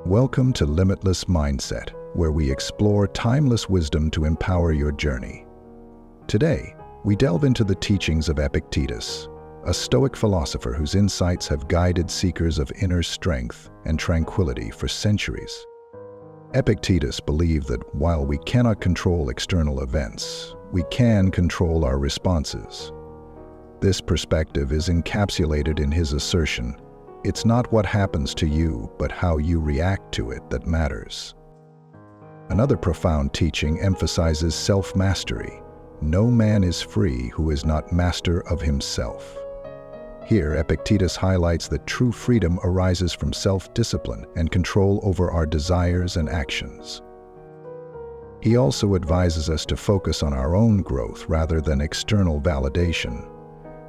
Welcome to Limitless Mindset, where we explore timeless wisdom to empower your journey. Today, we delve into the teachings of Epictetus, a Stoic philosopher whose insights have guided seekers of inner strength and tranquility for centuries. Epictetus believed that while we cannot control external events, we can control our responses. This perspective is encapsulated in his assertion, "It's not what happens to you, but how you react to it that matters." Another profound teaching emphasizes self-mastery. No man is free who is not master of himself. Here, Epictetus highlights that true freedom arises from self-discipline and control over our desires and actions. He also advises us to focus on our own growth rather than external validation.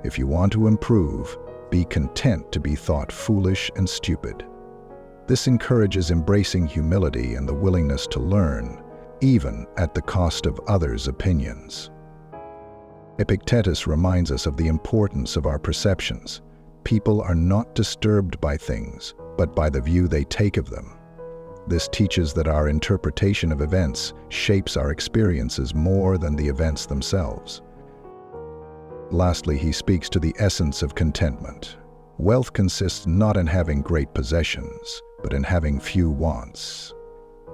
If you want to improve, be content to be thought foolish and stupid. This encourages embracing humility and the willingness to learn, even at the cost of others' opinions. Epictetus reminds us of the importance of our perceptions. People are not disturbed by things, but by the view they take of them. This teaches that our interpretation of events shapes our experiences more than the events themselves. Lastly, he speaks to the essence of contentment. Wealth consists not in having great possessions, but in having few wants.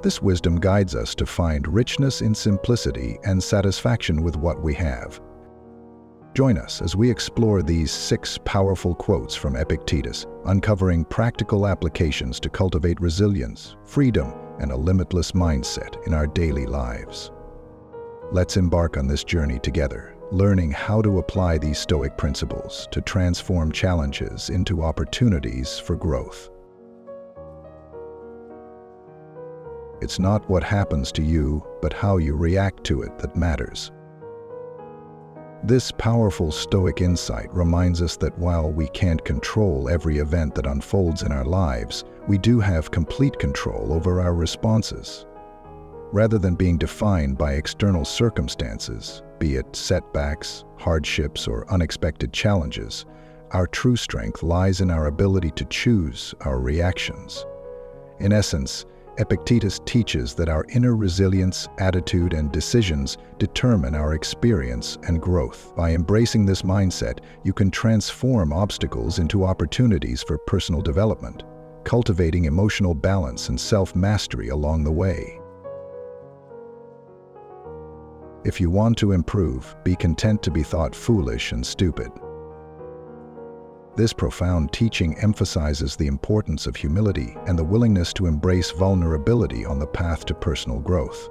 This wisdom guides us to find richness in simplicity and satisfaction with what we have. Join us as we explore these 6 powerful quotes from Epictetus, uncovering practical applications to cultivate resilience, freedom, and a limitless mindset in our daily lives. Let's embark on this journey together, learning how to apply these Stoic principles to transform challenges into opportunities for growth. It's not what happens to you, but how you react to it that matters. This powerful Stoic insight reminds us that while we can't control every event that unfolds in our lives, we do have complete control over our responses. Rather than being defined by external circumstances, be it setbacks, hardships, or unexpected challenges, our true strength lies in our ability to choose our reactions. In essence, Epictetus teaches that our inner resilience, attitude, and decisions determine our experience and growth. By embracing this mindset, you can transform obstacles into opportunities for personal development, cultivating emotional balance and self-mastery along the way. If you want to improve, be content to be thought foolish and stupid. This profound teaching emphasizes the importance of humility and the willingness to embrace vulnerability on the path to personal growth.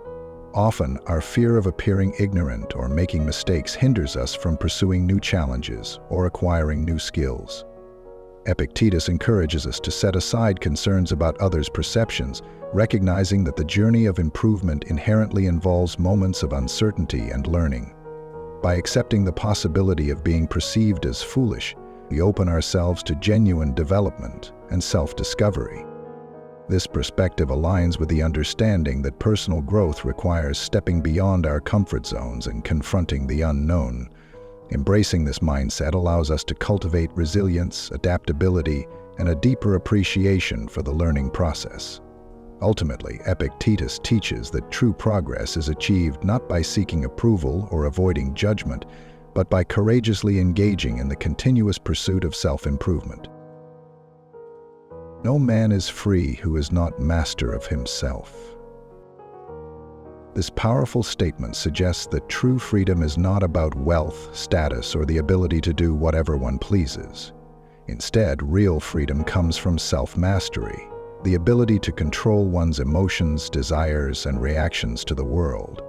Often, our fear of appearing ignorant or making mistakes hinders us from pursuing new challenges or acquiring new skills. Epictetus encourages us to set aside concerns about others' perceptions, recognizing that the journey of improvement inherently involves moments of uncertainty and learning. By accepting the possibility of being perceived as foolish, we open ourselves to genuine development and self-discovery. This perspective aligns with the understanding that personal growth requires stepping beyond our comfort zones and confronting the unknown. Embracing this mindset allows us to cultivate resilience, adaptability, and a deeper appreciation for the learning process. Ultimately, Epictetus teaches that true progress is achieved not by seeking approval or avoiding judgment, but by courageously engaging in the continuous pursuit of self-improvement. No man is free who is not master of himself. This powerful statement suggests that true freedom is not about wealth, status, or the ability to do whatever one pleases. Instead, real freedom comes from self-mastery, the ability to control one's emotions, desires, and reactions to the world.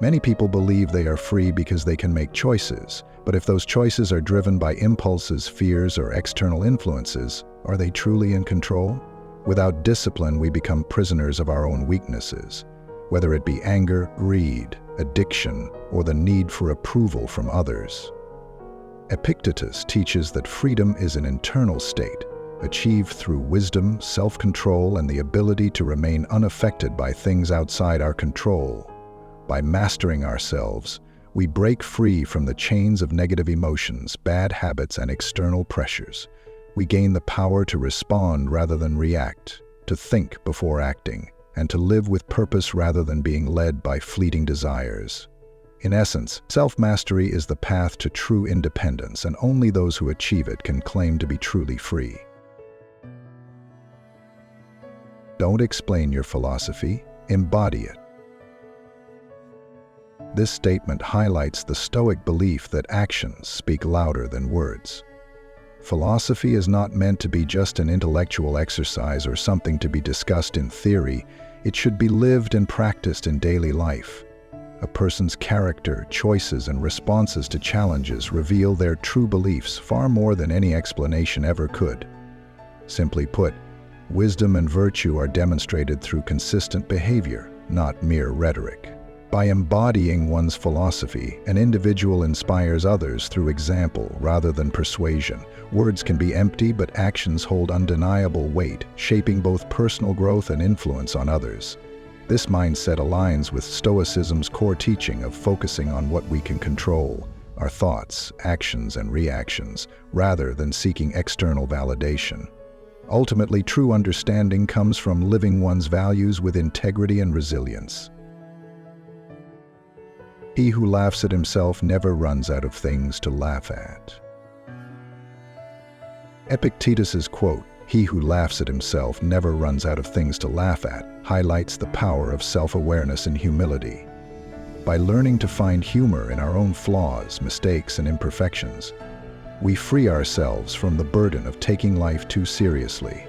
Many people believe they are free because they can make choices, but if those choices are driven by impulses, fears, or external influences, are they truly in control? Without discipline, we become prisoners of our own weaknesses, whether it be anger, greed, addiction, or the need for approval from others. Epictetus teaches that freedom is an internal state, achieved through wisdom, self-control, and the ability to remain unaffected by things outside our control. By mastering ourselves, we break free from the chains of negative emotions, bad habits, and external pressures. We gain the power to respond rather than react, to think before acting, and to live with purpose rather than being led by fleeting desires. In essence, self-mastery is the path to true independence, and only those who achieve it can claim to be truly free. Don't explain your philosophy, embody it. This statement highlights the Stoic belief that actions speak louder than words. Philosophy is not meant to be just an intellectual exercise or something to be discussed in theory. It should be lived and practiced in daily life. A person's character, choices, and responses to challenges reveal their true beliefs far more than any explanation ever could. Simply put, wisdom and virtue are demonstrated through consistent behavior, not mere rhetoric. By embodying one's philosophy, an individual inspires others through example rather than persuasion. Words can be empty, but actions hold undeniable weight, shaping both personal growth and influence on others. This mindset aligns with Stoicism's core teaching of focusing on what we can control, our thoughts, actions, and reactions, rather than seeking external validation. Ultimately, true understanding comes from living one's values with integrity and resilience. He who laughs at himself never runs out of things to laugh at. Epictetus's quote, "He who laughs at himself never runs out of things to laugh at," highlights the power of self-awareness and humility. By learning to find humor in our own flaws, mistakes, and imperfections, we free ourselves from the burden of taking life too seriously.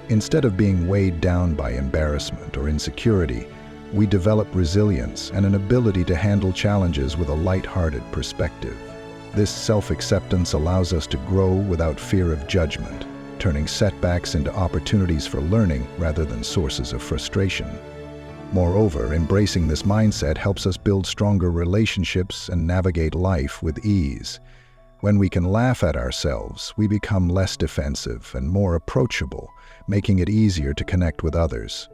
Instead of being weighed down by embarrassment or insecurity, we develop resilience and an ability to handle challenges with a light-hearted perspective. This self-acceptance allows us to grow without fear of judgment, turning setbacks into opportunities for learning rather than sources of frustration. Moreover, embracing this mindset helps us build stronger relationships and navigate life with ease. When we can laugh at ourselves, we become less defensive and more approachable, making it easier to connect with others.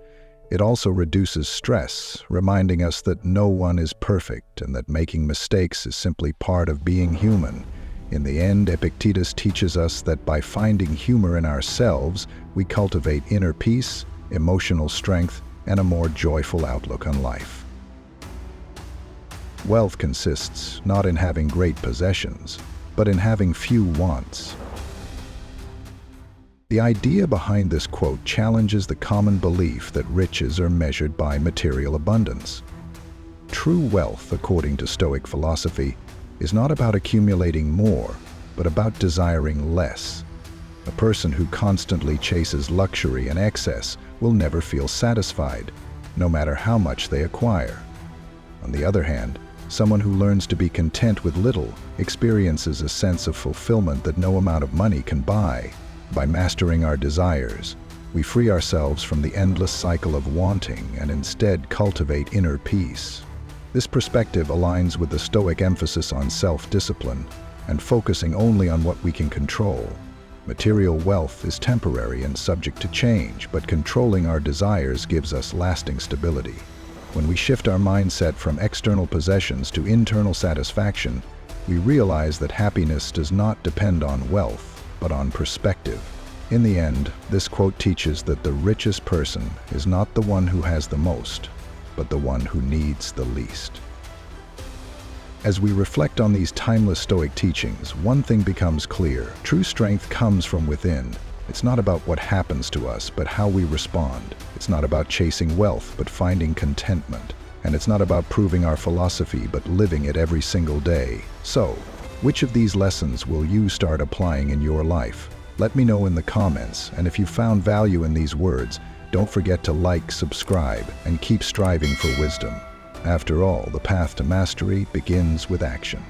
It also reduces stress, reminding us that no one is perfect and that making mistakes is simply part of being human. In the end, Epictetus teaches us that by finding humor in ourselves, we cultivate inner peace, emotional strength, and a more joyful outlook on life. Wealth consists not in having great possessions, but in having few wants. The idea behind this quote challenges the common belief that riches are measured by material abundance. True wealth, according to Stoic philosophy, is not about accumulating more, but about desiring less. A person who constantly chases luxury and excess will never feel satisfied, no matter how much they acquire. On the other hand, someone who learns to be content with little experiences a sense of fulfillment that no amount of money can buy. By mastering our desires, we free ourselves from the endless cycle of wanting and instead cultivate inner peace. This perspective aligns with the Stoic emphasis on self-discipline and focusing only on what we can control. Material wealth is temporary and subject to change, but controlling our desires gives us lasting stability. When we shift our mindset from external possessions to internal satisfaction, we realize that happiness does not depend on wealth, but on perspective. In the end, this quote teaches that the richest person is not the one who has the most, but the one who needs the least. As we reflect on these timeless Stoic teachings, one thing becomes clear. True strength comes from within. It's not about what happens to us, but how we respond. It's not about chasing wealth, but finding contentment. And it's not about proving our philosophy, but living it every single day. So, which of these lessons will you start applying in your life? Let me know in the comments, and if you found value in these words, don't forget to like, subscribe, and keep striving for wisdom. After all, the path to mastery begins with action.